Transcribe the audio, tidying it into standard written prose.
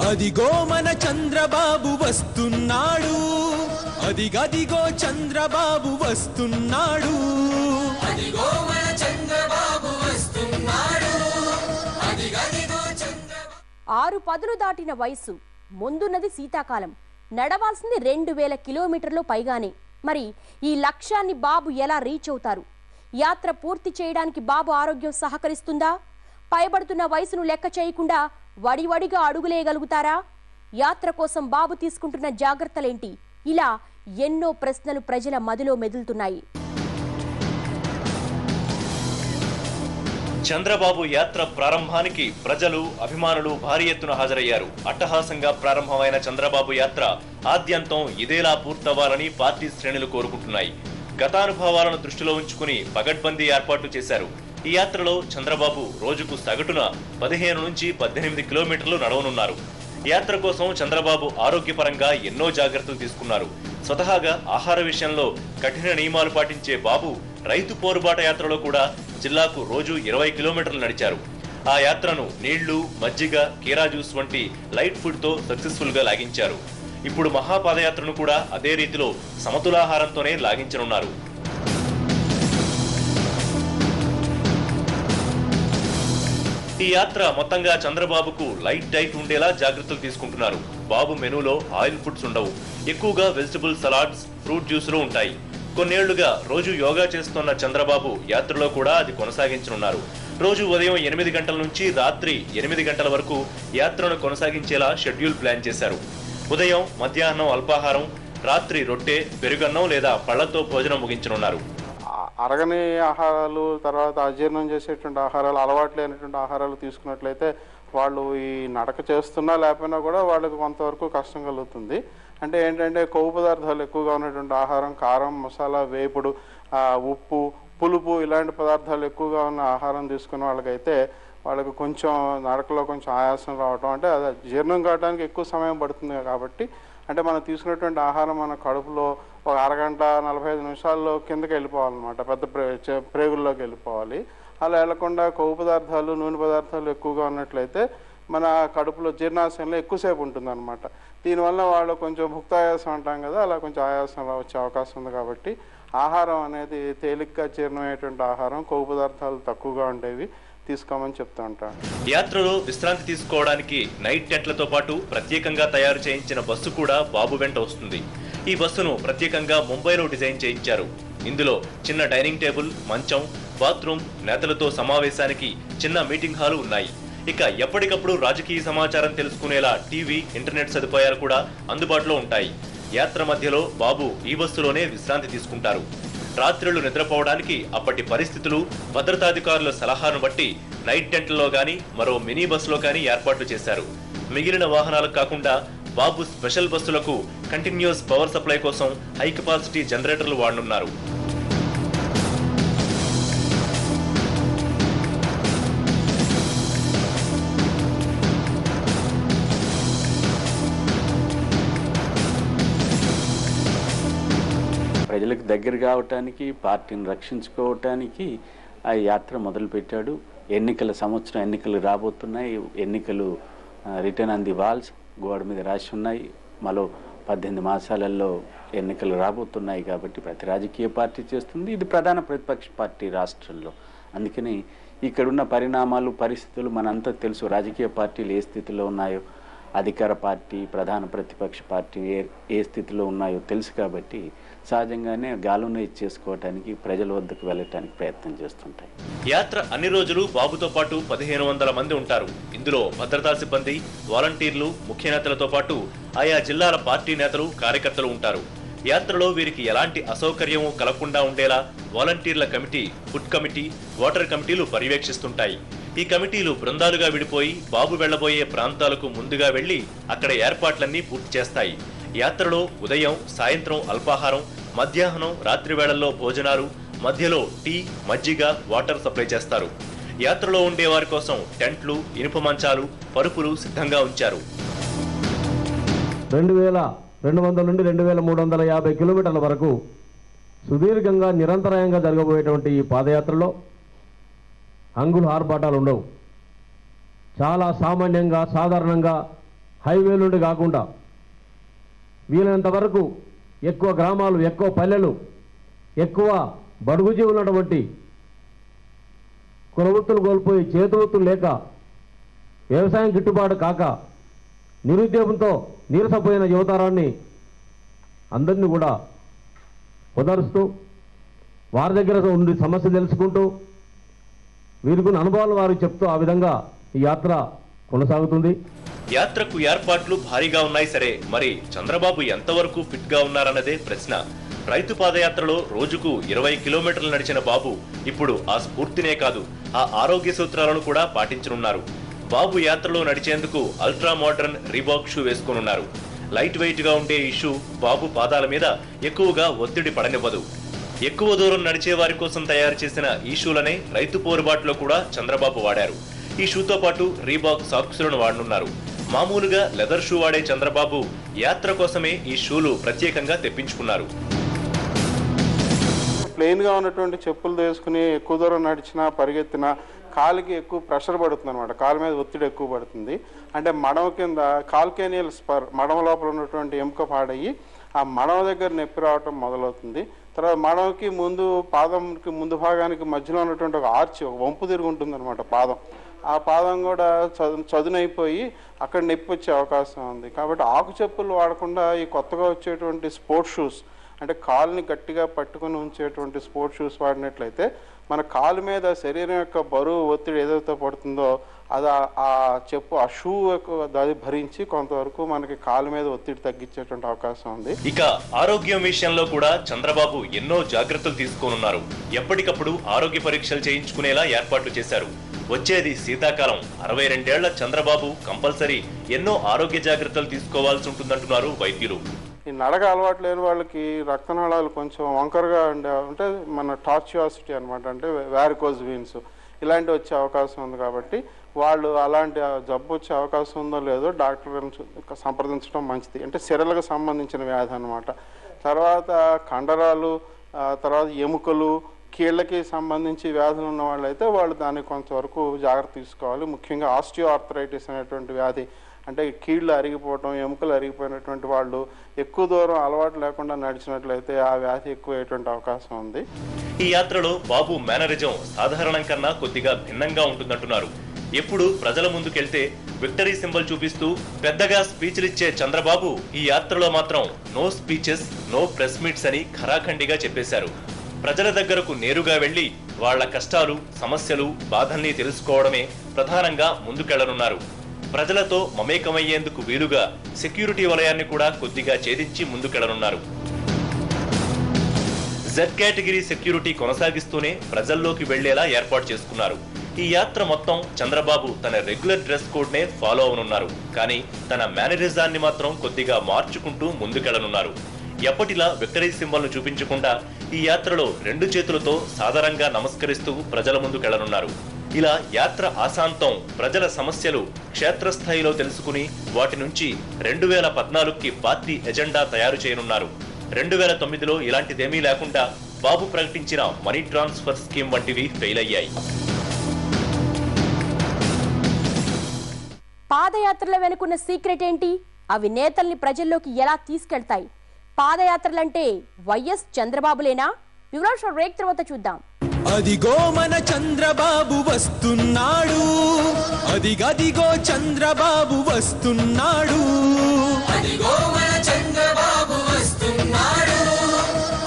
అదిగో మన చంద్రబాబు వస్తున్నాడు, అదిగదిగో చంద్రబాబు వస్తున్నాడు, అదిగో మన చంద్రబాబు వస్తున్నాడు, అదిగదిగో చంద్రబాబు. 6 పదులు దాటిన వయసు, ముందున్నది శీతాకాలం, నడవాల్సింది 2000 కిలోమీటర్లు పైగానే. మరి ఈ లక్ష్యాన్ని బాబు ఎలా రీచ్ అవుతారు? యాత్ర పూర్తి చేయడానికి బాబు ఆరోగ్యం సహకరిస్తుందా? పైబడుతున్న వయసును లెక్క చేయకుండా వడివడిగా అడుగులేయగలుగుతారా? యాత్ర కోసం బాబు తీసుకుంటున్న జాగ్రత్తలేంటి? ఇలా ఎన్నో ప్రశ్నలు ప్రజల మదిలో మెదులుతున్నాయి. చంద్రబాబు యాత్ర ప్రారంభానికి ప్రజలు, అభిమానులు భారీ ఎత్తున హాజరయ్యారు. అట్టహాసంగా ప్రారంభమైన చంద్రబాబు యాత్ర ఆద్యంతం ఇదేలా పూర్తవ్వాలని పార్టీ శ్రేణులు కోరుకుంటున్నాయి. గతానుభవాలను దృష్టిలో ఉంచుకుని పగడ్బందీ ఏర్పాట్లు చేశారు. ఈ యాత్రలో చంద్రబాబు రోజుకు సగటున 15 నుంచి 18 కిలోమీటర్లు నడవనున్నారు. యాత్ర కోసం చంద్రబాబు ఆరోగ్యపరంగా ఎన్నో జాగ్రత్తలు తీసుకున్నారు. స్వతహాగా ఆహార విషయంలో కఠిన నియమాలు పాటించే బాబు రైతు పోరుబాట యాత్రలో కూడా జిల్లాకు రోజు 20 కిలోమీటర్లు నడిచారు. ఆ యాత్రను నీళ్లు, మజ్జిగ, కీరా జ్యూస్ వంటి లైట్ ఫుడ్ తో సక్సెస్ఫుల్ గా లాగించారు. ఇప్పుడు మహాపాదయాత్రను కూడా అదే రీతిలో సమతులాహారంతోనే లాగించనున్నారు. ఈ యాత్ర మొత్తంగా చంద్రబాబుకు లైట్ డైట్ ఉండేలా జాగ్రత్తలు తీసుకుంటున్నారు. బాబు మెనూలో ఆయిల్ ఫుడ్స్ ఉండవు. ఎక్కువగా వెజిటబుల్ సలాడ్స్, ఫ్రూట్ జ్యూసులు ఉంటాయి. కొన్నేళ్లుగా రోజు యోగా చేస్తున్న చంద్రబాబు యాత్రలో కూడా అది కొనసాగించనున్నారు. రోజు ఉదయం 8 గంటల నుంచి రాత్రి 8 గంటల వరకు యాత్రను కొనసాగించేలా షెడ్యూల్ ప్లాన్ చేశారు. ఉదయం, మధ్యాహ్నం అల్పాహారం, రాత్రి రొట్టె, పెరుగన్నం లేదా పళ్లతో భోజనం ముగించనున్నారు. అరగని ఆహారాలు, తర్వాత అజీర్ణం చేసేటువంటి ఆహారాలు, అలవాటు లేనటువంటి ఆహారాలు తీసుకున్నట్లయితే వాళ్ళు ఈ నడక చేస్తున్నా లేకపోయినా కూడా వాళ్ళకి కొంతవరకు కష్టం కలుగుతుంది. అంటే ఏంటంటే కొవ్వు పదార్థాలు ఎక్కువగా ఉన్నటువంటి ఆహారం, కారం, మసాలా, వేపుడు, ఉప్పు, పులుపు ఇలాంటి పదార్థాలు ఎక్కువగా ఉన్న ఆహారం తీసుకున్న వాళ్ళకైతే వాళ్ళకి కొంచెం నడకలో కొంచెం ఆయాసం రావటం, అంటే అది జీర్ణం కావడానికి ఎక్కువ సమయం పడుతుంది. కాబట్టి అంటే మనం తీసుకున్నటువంటి ఆహారం మన కడుపులో ఒక అరగంట 45 నిమిషాల్లో కిందకి వెళ్ళిపోవాలన్నమాట, పెద్ద ప్రేగుల్లోకి వెళ్ళిపోవాలి. అలా వెళ్లకుండా కొవ్వు పదార్థాలు, నూనె పదార్థాలు ఎక్కువగా ఉన్నట్లయితే మన కడుపులో జీర్ణాశయంలో ఎక్కువసేపు ఉంటుంది అనమాట. దీనివల్ల వాళ్ళు కొంచెం భుక్తాయాసం అంటాం కదా, అలా కొంచెం ఆయాసం వచ్చే అవకాశం ఉంది. కాబట్టి ఆహారం అనేది తేలిగ్గా జీర్ణమయ్యేటువంటి ఆహారం, కొవ్వు పదార్థాలు తక్కువగా ఉండేవి తీసుకోమని చెప్తూ ఉంటాను. యాత్రలో విశ్రాంతి తీసుకోవడానికి నైట్ టెంట్లతో పాటు ప్రత్యేకంగా తయారు చేయించిన బస్సు కూడా బాబు వెంట వస్తుంది. ఈ బస్సును ప్రత్యేకంగా ముంబైలో డిజైన్ చేయించారు. ఇందులో చిన్న డైనింగ్ టేబుల్, మంచం, బాత్రూమ్, నేతలతో సమావేశానికి చిన్న మీటింగ్ హాలు ఉన్నాయి. ఇక ఎప్పటికప్పుడు రాజకీయ సమాచారం తెలుసుకునేలా టీవీ, ఇంటర్నెట్ సదుపాయాలు కూడా అందుబాటులో ఉంటాయి. యాత్ర మధ్యలో బాబు ఈ బస్సులోనే విశ్రాంతి తీసుకుంటారు. రాత్రులు నిద్రపోవడానికి అప్పటి పరిస్థితులు, భద్రతాధికారుల సలహాను బట్టి నైట్ టెంట్లలో గానీ మరో మినీ బస్సులో కానీ ఏర్పాట్లు చేశారు. మిగిలిన వాహనాలకు కాకుండా బాబు స్పెషల్ బస్సులకు కంటిన్యూస్ పవర్ సప్లై కోసం హై కెపాసిటీ జనరేటర్లు వాడనున్నారు. ప్రజలకు దగ్గర కావటానికి, పార్టీని రక్షించుకోవటానికి ఆ యాత్ర మొదలుపెట్టాడు. ఎన్నికల సంవత్సరం, ఎన్నికలు రాబోతున్నాయి. ఎన్నికలు రిటర్న్ ఆన్ ది వాల్స్ గోడ మీద రాసి ఉన్నాయి. మరో 18 మాసాలలో ఎన్నికలు రాబోతున్నాయి. కాబట్టి ప్రతి రాజకీయ పార్టీ చేస్తుంది. ఇది ప్రధాన ప్రతిపక్ష పార్టీ రాష్ట్రంలో. అందుకని ఇక్కడున్న పరిణామాలు, పరిస్థితులు మనంతా తెలుసు. రాజకీయ పార్టీలు ఏ స్థితిలో ఉన్నాయో, అధికార పార్టీ, ప్రధాన ప్రతిపక్ష పార్టీ ఏ స్థితిలో ఉన్నాయో తెలుసు. కాబట్టి సహజంగానే గాలును ఇచ్చేసుకోవటానికి, ప్రజల వద్దకు వెళ్ళటానికి ప్రయత్నం చేస్తుంటాయి. యాత్ర అన్ని రోజులు బాబుతో పాటు 1500 మంది ఉంటారు. ఇందులో భద్రతా సిబ్బంది, వాలంటీర్లు, ముఖ్య నేతలతో పాటు ఆయా జిల్లాల పార్టీ నేతలు, కార్యకర్తలు ఉంటారు. యాత్రలో వీరికి ఎలాంటి అసౌకర్యము కలగకుండా ఉండేలా వాలంటీర్ల కమిటీ, ఫుడ్ కమిటీ, వాటర్ కమిటీలు పర్యవేక్షిస్తుంటాయి. ఈ కమిటీలు బృందాలుగా విడిపోయి బాబు వెళ్లబోయే ప్రాంతాలకు ముందుగా వెళ్లి అక్కడ ఏర్పాట్లన్నీ పూర్తి చేస్తాయి. యాత్రలో ఉదయం, సాయంత్రం అల్పాహారం, మధ్యాహ్నం, రాత్రి వేళల్లో భోజనాలు, మధ్యలో టీ, మజ్జిగ, వాటర్ సప్లై చేస్తారు. యాత్రలో ఉండే వారి కోసం టెంట్లు, ఇనుప మంచాలు, పరుపులు సిద్ధంగా ఉంచారు. 2200 నుండి 2350 కిలోమీటర్ల వరకు సుదీర్ఘంగా నిరంతరాయంగా జరగబోయేటువంటి ఈ పాదయాత్రలో హంగులు ఆర్భాటాలు ఉండవు. చాలా సామాన్యంగా, సాధారణంగా హైవే నుండి కాకుండా వీలైనంత వరకు ఎక్కువ గ్రామాలు, ఎక్కువ పల్లెలు, ఎక్కువ బడుగు జీవులున్నటువంటి కులవృత్తులు కోల్పోయి చేతివృత్తులు లేక వ్యవసాయం గిట్టుబాటు కాక నిరుద్యోగంతో నీరసపోయిన యువతరాన్ని అందరినీ కూడా ఓదారుస్తూ వారి దగ్గర ఉండి సమస్య తెలుసుకుంటూ వీరికి అనుభవాలు వారికి చెప్తూ ఆ విధంగా ఈ యాత్ర కొనసాగుతుంది. యాత్రకు ఏర్పాట్లు భారీగా ఉన్నాయి సరే, మరి చంద్రబాబు ఎంతవరకు ఫిట్ గా ఉన్నారన్నదే ప్రశ్న. రైతు పాదయాత్రలో రోజుకు 20 కిలోమీటర్లు నడిచిన బాబు ఇప్పుడు ఆ స్ఫూర్తినే కాదు, ఆ ఆరోగ్య సూత్రాలను కూడా పాటించనున్నారు. బాబు యాత్రలో నడిచేందుకు అల్ట్రా మోడర్న్ రీబాక్ షూ వేసుకున్నారు. లైట్ వెయిట్ గా ఉండే ఈ షూ బాబు పాదాల మీద ఎక్కువగా ఒత్తిడి పడనివ్వదు. ఎక్కువ దూరం నడిచే వారి కోసం తయారు చేసిన ఈ షూలనే రైతు పోరుబాటులో కూడా చంద్రబాబు వాడారు. ఈ షూతో పాటు రీబాక్ సాక్స్లను వాడనున్నారు. మామూలుగా లెదర్ షూ వాడే చంద్రబాబు యాత్ర కోసమే ఈ షూలు ప్రత్యేకంగా తెప్పించుకున్నారు. ప్లెయిన్గా ఉన్నటువంటి చెప్పులు వేసుకుని ఎక్కువ దూరం నడిచినా పరిగెత్తినా కాలుకి ఎక్కువ ప్రెషర్ పడుతుంది అనమాట. కాలు మీద ఒత్తిడి ఎక్కువ పడుతుంది. అంటే మడమ కింద కాల్కేనియల్ స్పర్, మడమ లోపల ఉన్నటువంటి ఎముక పాడయ్యి ఆ మడమ దగ్గర నొప్పి రావటం మొదలవుతుంది. తర్వాత మడమకి ముందు, పాదంకి ముందు భాగానికి మధ్యలో ఉన్నటువంటి ఒక ఆర్చి, ఒక వంపు తిరిగి ఉంటుంది అనమాట పాదం. ఆ పాదం కూడా చదునైపోయి అక్కడ నొప్పి వచ్చే అవకాశం ఉంది. కాబట్టి ఆకు చెప్పులు వాడకుండా ఈ కొత్తగా వచ్చేటువంటి స్పోర్ట్స్ షూస్, అంటే కాలుని గట్టిగా పట్టుకుని ఉంచేటువంటి స్పోర్ట్స్ షూస్ వాడినట్లయితే మన కాలు మీద శరీరం యొక్క బరువు ఒత్తిడి ఏదైతే పడుతుందో అది ఆ చెప్పు, ఆ షూ అది భరించి కొంతవరకు మనకి కాలు మీద ఒత్తిడి తగ్గించేటువంటి అవకాశం ఉంది. ఇక ఆరోగ్యం విషయంలో కూడా చంద్రబాబు ఎన్నో జాగ్రత్తలు తీసుకోనున్నారు. ఎప్పటికప్పుడు ఆరోగ్య పరీక్షలు చేయించుకునేలా ఏర్పాట్లు చేశారు. వచ్చేది శీతాకాలం. 62 ఏళ్ల చంద్రబాబు కంపల్సరీ ఎన్నో ఆరోగ్య జాగ్రత్తలు తీసుకోవాల్సి ఉంటుందంటున్నారు వైద్యులు. ఈ నడక అలవాటు లేని వాళ్ళకి రక్తనాళాలు కొంచెం వంకరగా అంటే మన టార్చుయాసిటీ అనమాట, అంటే వ్యారికోజ్ వీన్స్ ఇలాంటివి వచ్చే అవకాశం ఉంది. కాబట్టి వాళ్ళు అలాంటి జబ్బు వచ్చే అవకాశం ఉందో లేదో డాక్టర్లను సంప్రదించడం మంచిది. అంటే సిరలకు సంబంధించిన వ్యాధి అనమాట. తర్వాత కండరాలు, తర్వాత ఎముకలు, కీళ్ళకి సంబంధించి వ్యాధులు ఉన్న వాళ్ళు అయితే వాళ్ళు దానికి కొంతవరకు జాగ్రత్త తీసుకోవాలి. ముఖ్యంగా ఆస్టియో ఆర్థరైటిస్ అనేటువంటి వ్యాధి, అంటే కీళ్ళు అరిగిపోవటం, ఎముకలు అరిగిపోయినటువంటి వాళ్ళు ఎక్కువ దూరం అలవాటు లేకుండా నడిచినట్లయితే ఆ వ్యాధి ఎక్కువయ్యేటువంటి అవకాశం ఉంది. ఈ యాత్రలో బాబు మేనరిజం సాధారణం కన్నా కొద్దిగా భిన్నంగా ఉంటుందంటున్నారు. ఎప్పుడు ప్రజల ముందుకెళ్తే విక్టరీ సింబల్ చూపిస్తూ పెద్దగా స్పీచ్లిచ్చే చంద్రబాబు ఈ యాత్రలో మాత్రం no speeches, no press meets అని ఖరాఖండిగా చెప్పేశారు. ప్రజల దగ్గరకు నేరుగా వెళ్లి వాళ్ల కష్టాలు, సమస్యలు, బాధల్ని తెలుసుకోవడమే ప్రధానంగా ముందుకెళ్లనున్నారు. ప్రజలతో మమేకమయ్యేందుకు వీలుగా సెక్యూరిటీ వలయాన్ని కూడా కొద్దిగా ఛేదించి ముందుకెళ్లనున్నారు. జెడ్ కేటగిరీ సెక్యూరిటీ కొనసాగిస్తూనే ప్రజల్లోకి వెళ్లేలా ఏర్పాటు చేసుకున్నారు. ఈ యాత్ర మొత్తం చంద్రబాబు తన రెగ్యులర్ డ్రెస్ కోడ్ నే ఫాలో అవనున్నారు. కానీ తన మేనరిజాన్ని మాత్రం కొద్దిగా మార్చుకుంటూ ముందుకెళ్లనున్నారు. ఎప్పటిలా విక్టరీ సింబల్ ను చూపించకుండా ఈ యాత్రలో 2 చేతులతో సాధారణంగా నమస్కరిస్తూ ప్రజల ముందుకెళ్లనున్నారు. ఇలా యాత్ర ఆశాంతం ప్రజల సమస్యలు క్షేత్రస్థాయిలో తెలుసుకుని వాటి నుంచి 2014కి పార్టీ ఎజెండా తయారు చేయనున్నారు. 2009లో ఇలాంటిదేమీ లేకుండా బాబు ప్రకటించిన మనీ ట్రాన్స్ఫర్ స్కీమ్ వంటివి ఫెయిల్ అయ్యాయి. పాదయాత్రల వెనుకున్న సీక్రెట్ ఏంటి? అవి నేతల్ని ప్రజల్లోకి ఎలా తీసుకెళ్తాయి? పాదయాత్రలంటే వైఎస్ చంద్రబాబులేనా? వివరాలు బ్రేక్ తర్వాత చూద్దాం. అదిగో మన చంద్రబాబు వస్తున్నాడు, అదిగదిగో చంద్రబాబు వస్తున్నాడు.